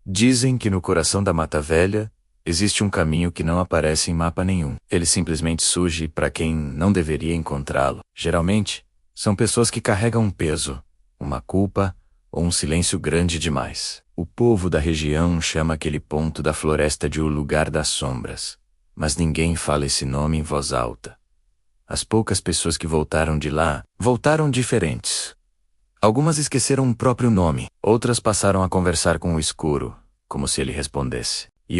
Dizem que no coração da Mata Velha existe um caminho que não aparece em mapa nenhum. Ele simplesmente surge para quem não deveria encontrá-lo. Geralmente, são pessoas que carregam um peso, uma culpa ou um silêncio grande demais. O povo da região chama aquele ponto da floresta de o Lugar das Sombras, mas ninguém fala esse nome em voz alta. As poucas pessoas que voltaram de lá, voltaram diferentes. Algumas esqueceram o próprio nome, outras passaram a conversar com o escuro, como se ele respondesse. E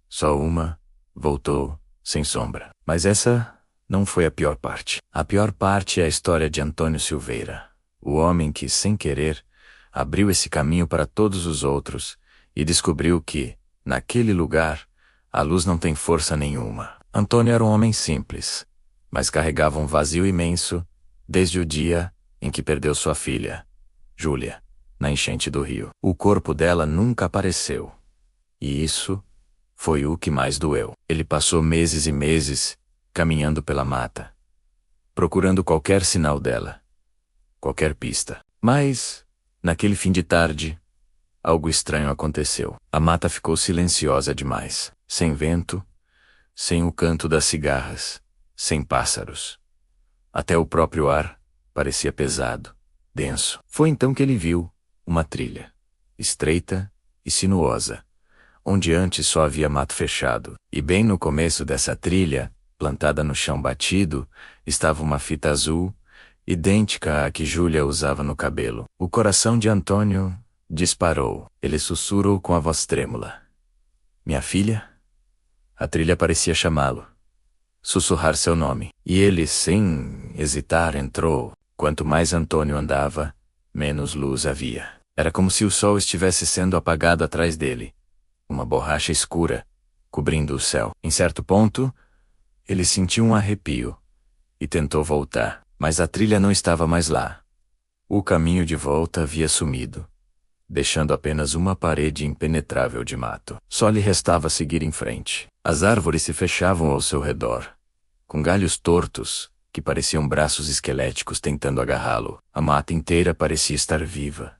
só uma, voltou, sem sombra. Mas essa não foi a pior parte. A pior parte é a história de Antônio Silveira, o homem que, sem querer, abriu esse caminho para todos os outros e descobriu que, naquele lugar, a luz não tem força nenhuma. Antônio era um homem simples, mas carregava um vazio imenso desde o dia em que perdeu sua filha, Júlia, na enchente do rio. O corpo dela nunca apareceu. E isso foi o que mais doeu. Ele passou meses e meses caminhando pela mata, procurando qualquer sinal dela, qualquer pista. Mas, naquele fim de tarde, algo estranho aconteceu. A mata ficou silenciosa demais, sem vento, sem o canto das cigarras, sem pássaros. Até o próprio ar parecia pesado, denso. Foi então que ele viu uma trilha, estreita e sinuosa, onde antes só havia mato fechado. E bem no começo dessa trilha, plantada no chão batido, estava uma fita azul, idêntica à que Júlia usava no cabelo. O coração de Antônio disparou. Ele sussurrou com a voz trêmula: "Minha filha?" A trilha parecia chamá-lo, sussurrar seu nome. E ele, sem hesitar, entrou. Quanto mais Antônio andava, menos luz havia. Era como se o sol estivesse sendo apagado atrás dele. Uma borracha escura, cobrindo o céu. Em certo ponto, ele sentiu um arrepio e tentou voltar, mas a trilha não estava mais lá. O caminho de volta havia sumido, deixando apenas uma parede impenetrável de mato. Só lhe restava seguir em frente. As árvores se fechavam ao seu redor, com galhos tortos, que pareciam braços esqueléticos tentando agarrá-lo. A mata inteira parecia estar viva,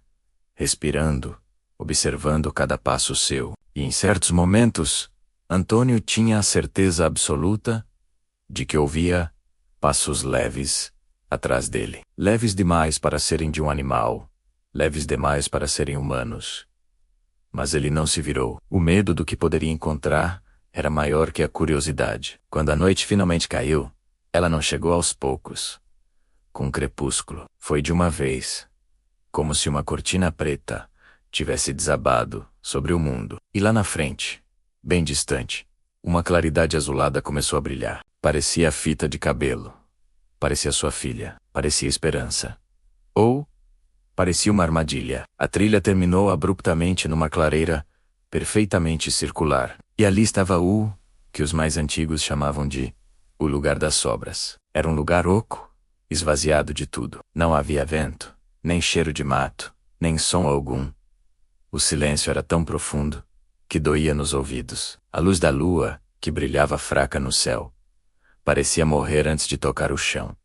respirando, observando cada passo seu. E em certos momentos, Antônio tinha a certeza absoluta de que ouvia passos leves atrás dele. Leves demais para serem de um animal, leves demais para serem humanos. Mas ele não se virou. O medo do que poderia encontrar era maior que a curiosidade. Quando a noite finalmente caiu, ela não chegou aos poucos. Com o crepúsculo, foi de uma vez, como se uma cortina preta tivesse desabado sobre o mundo. E lá na frente, bem distante, uma claridade azulada começou a brilhar. Parecia a fita de cabelo. Parecia sua filha. Parecia esperança. Ou parecia uma armadilha. A trilha terminou abruptamente numa clareira perfeitamente circular. E ali estava o que os mais antigos chamavam de o Lugar das Sobras. Era um lugar oco, esvaziado de tudo. Não havia vento, nem cheiro de mato, nem som algum. O silêncio era tão profundo que doía nos ouvidos. A luz da lua, que brilhava fraca no céu, parecia morrer antes de tocar o chão,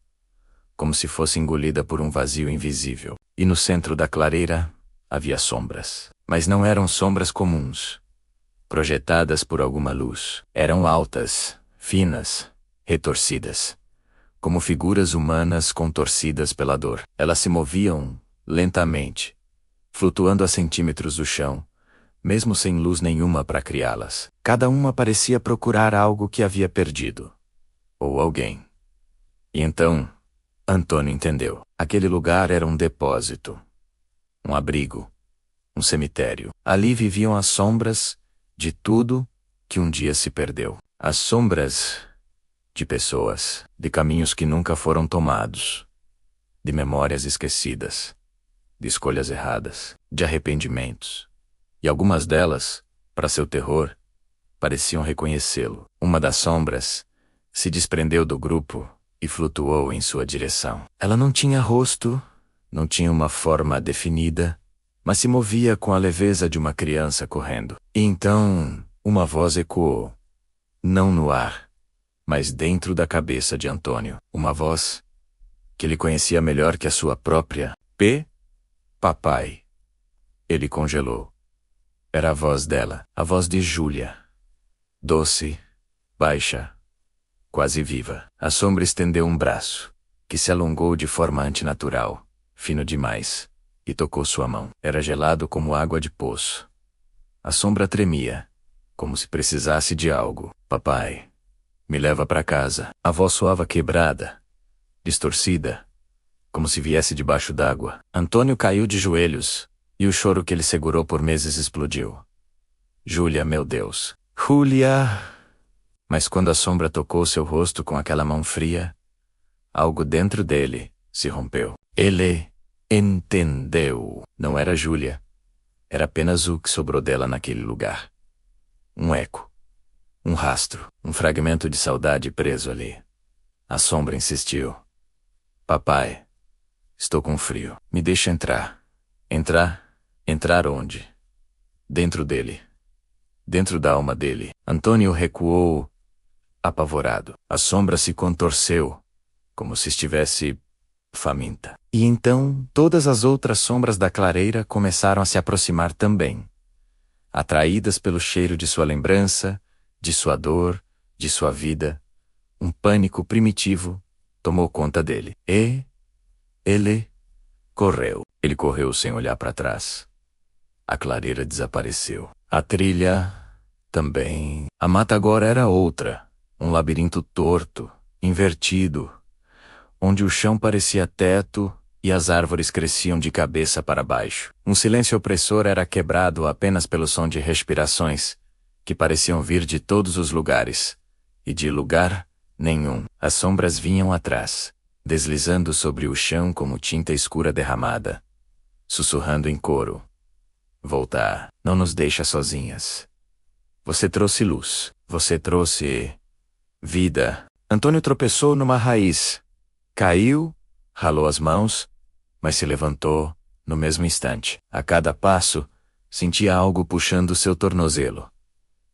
como se fosse engolida por um vazio invisível. E no centro da clareira havia sombras. Mas não eram sombras comuns, projetadas por alguma luz. Eram altas, finas, retorcidas, como figuras humanas contorcidas pela dor. Elas se moviam lentamente, flutuando a centímetros do chão, mesmo sem luz nenhuma para criá-las. Cada uma parecia procurar algo que havia perdido, ou alguém. E então, Antônio entendeu. Aquele lugar era um depósito, um abrigo, um cemitério. Ali viviam as sombras de tudo que um dia se perdeu. As sombras de pessoas, de caminhos que nunca foram tomados, de memórias esquecidas, de escolhas erradas, de arrependimentos. E algumas delas, para seu terror, pareciam reconhecê-lo. Uma das sombras se desprendeu do grupo e flutuou em sua direção. Ela não tinha rosto, não tinha uma forma definida, mas se movia com a leveza de uma criança correndo. E então, uma voz ecoou, não no ar, mas dentro da cabeça de Antônio. Uma voz que ele conhecia melhor que a sua própria. Papai. Ele congelou. Era a voz dela, a voz de Júlia. Doce, baixa, quase viva. A sombra estendeu um braço, que se alongou de forma antinatural, fino demais, e tocou sua mão. Era gelado como água de poço. A sombra tremia, como se precisasse de algo. Papai, me leva para casa. A voz soava quebrada, distorcida, como se viesse debaixo d'água. Antônio caiu de joelhos, e o choro que ele segurou por meses explodiu. Júlia, meu Deus. Júlia! Mas quando a sombra tocou seu rosto com aquela mão fria, algo dentro dele se rompeu. Ele entendeu. Não era Júlia. Era apenas o que sobrou dela naquele lugar. Um eco. Um rastro. Um fragmento de saudade preso ali. A sombra insistiu. Papai, estou com frio. Me deixa entrar. Entrar? Entrar onde? Dentro dele. Dentro da alma dele. Antônio recuou, apavorado. A sombra se contorceu, como se estivesse faminta. E então todas as outras sombras da clareira começaram a se aproximar também, atraídas pelo cheiro de sua lembrança, de sua dor, de sua vida. Um pânico primitivo tomou conta dele. E ele correu. Ele correu sem olhar para trás. A clareira desapareceu. A trilha também. A mata agora era outra. Um labirinto torto, invertido, onde o chão parecia teto e as árvores cresciam de cabeça para baixo. Um silêncio opressor era quebrado apenas pelo som de respirações, que pareciam vir de todos os lugares, e de lugar nenhum. As sombras vinham atrás, deslizando sobre o chão como tinta escura derramada, sussurrando em coro. Voltar, não nos deixa sozinhas. Você trouxe luz, você trouxe vida. Antônio tropeçou numa raiz. Caiu, ralou as mãos, mas se levantou no mesmo instante. A cada passo, sentia algo puxando seu tornozelo.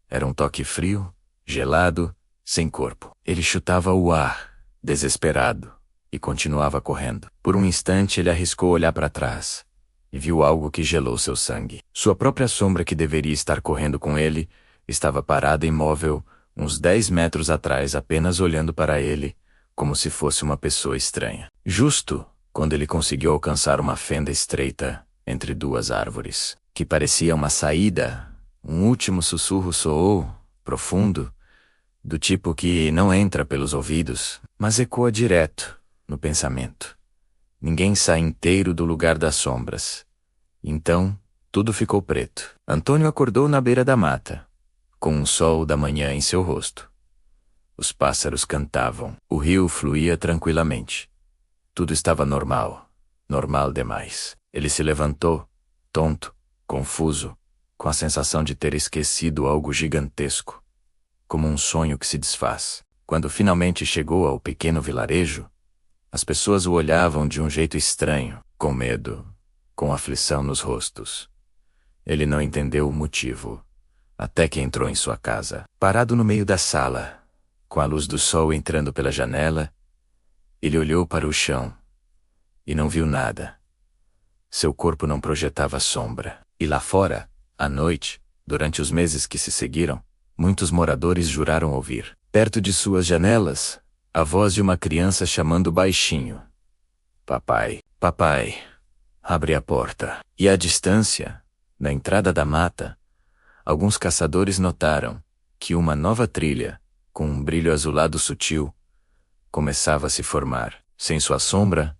Era um toque frio, gelado, sem corpo. Ele chutava o ar, desesperado, e continuava correndo. Por um instante ele arriscou olhar para trás, e viu algo que gelou seu sangue. Sua própria sombra, que deveria estar correndo com ele, estava parada imóvel, uns 10 metros atrás, apenas olhando para ele, como se fosse uma pessoa estranha. Justo quando ele conseguiu alcançar uma fenda estreita entre duas árvores, que parecia uma saída, um último sussurro soou, profundo, do tipo que não entra pelos ouvidos, mas ecoa direto no pensamento. Ninguém sai inteiro do lugar das sombras. Então, tudo ficou preto. Antônio acordou na beira da mata, com um sol da manhã em seu rosto. Os pássaros cantavam. O rio fluía tranquilamente. Tudo estava normal. Normal demais. Ele se levantou, tonto, confuso, com a sensação de ter esquecido algo gigantesco, como um sonho que se desfaz. Quando finalmente chegou ao pequeno vilarejo, as pessoas o olhavam de um jeito estranho, com medo, com aflição nos rostos. Ele não entendeu o motivo, até que entrou em sua casa. Parado no meio da sala, com a luz do sol entrando pela janela, ele olhou para o chão e não viu nada. Seu corpo não projetava sombra. E lá fora, à noite, durante os meses que se seguiram, muitos moradores juraram ouvir, perto de suas janelas, a voz de uma criança chamando baixinho. Papai, papai, abre a porta. E à distância, na entrada da mata, alguns caçadores notaram que uma nova trilha, com um brilho azulado sutil, começava a se formar. Sem sua sombra,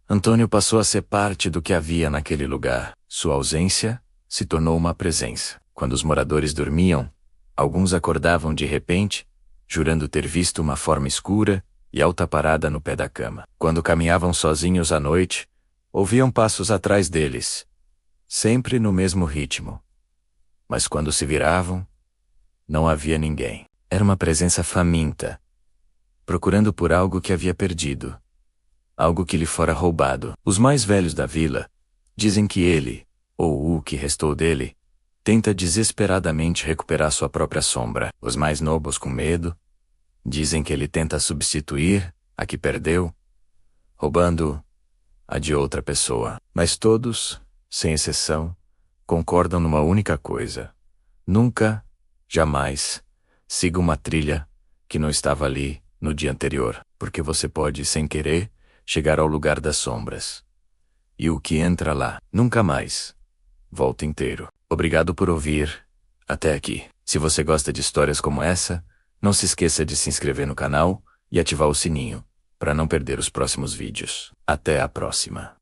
Antônio passou a ser parte do que havia naquele lugar. Sua ausência se tornou uma presença. Quando os moradores dormiam, alguns acordavam de repente, jurando ter visto uma forma escura e alta parada no pé da cama. Quando caminhavam sozinhos à noite, ouviam passos atrás deles, sempre no mesmo ritmo. Mas quando se viravam, não havia ninguém. Era uma presença faminta, procurando por algo que havia perdido, algo que lhe fora roubado. Os mais velhos da vila dizem que ele, ou o que restou dele, tenta desesperadamente recuperar sua própria sombra. Os mais novos, com medo, dizem que ele tenta substituir a que perdeu, roubando a de outra pessoa. Mas todos, sem exceção, concordam numa única coisa. Nunca, jamais, siga uma trilha que não estava ali no dia anterior, porque você pode, sem querer, chegar ao lugar das sombras. E o que entra lá, nunca mais volta inteiro. Obrigado por ouvir até aqui. Se você gosta de histórias como essa, não se esqueça de se inscrever no canal e ativar o sininho, para não perder os próximos vídeos. Até a próxima.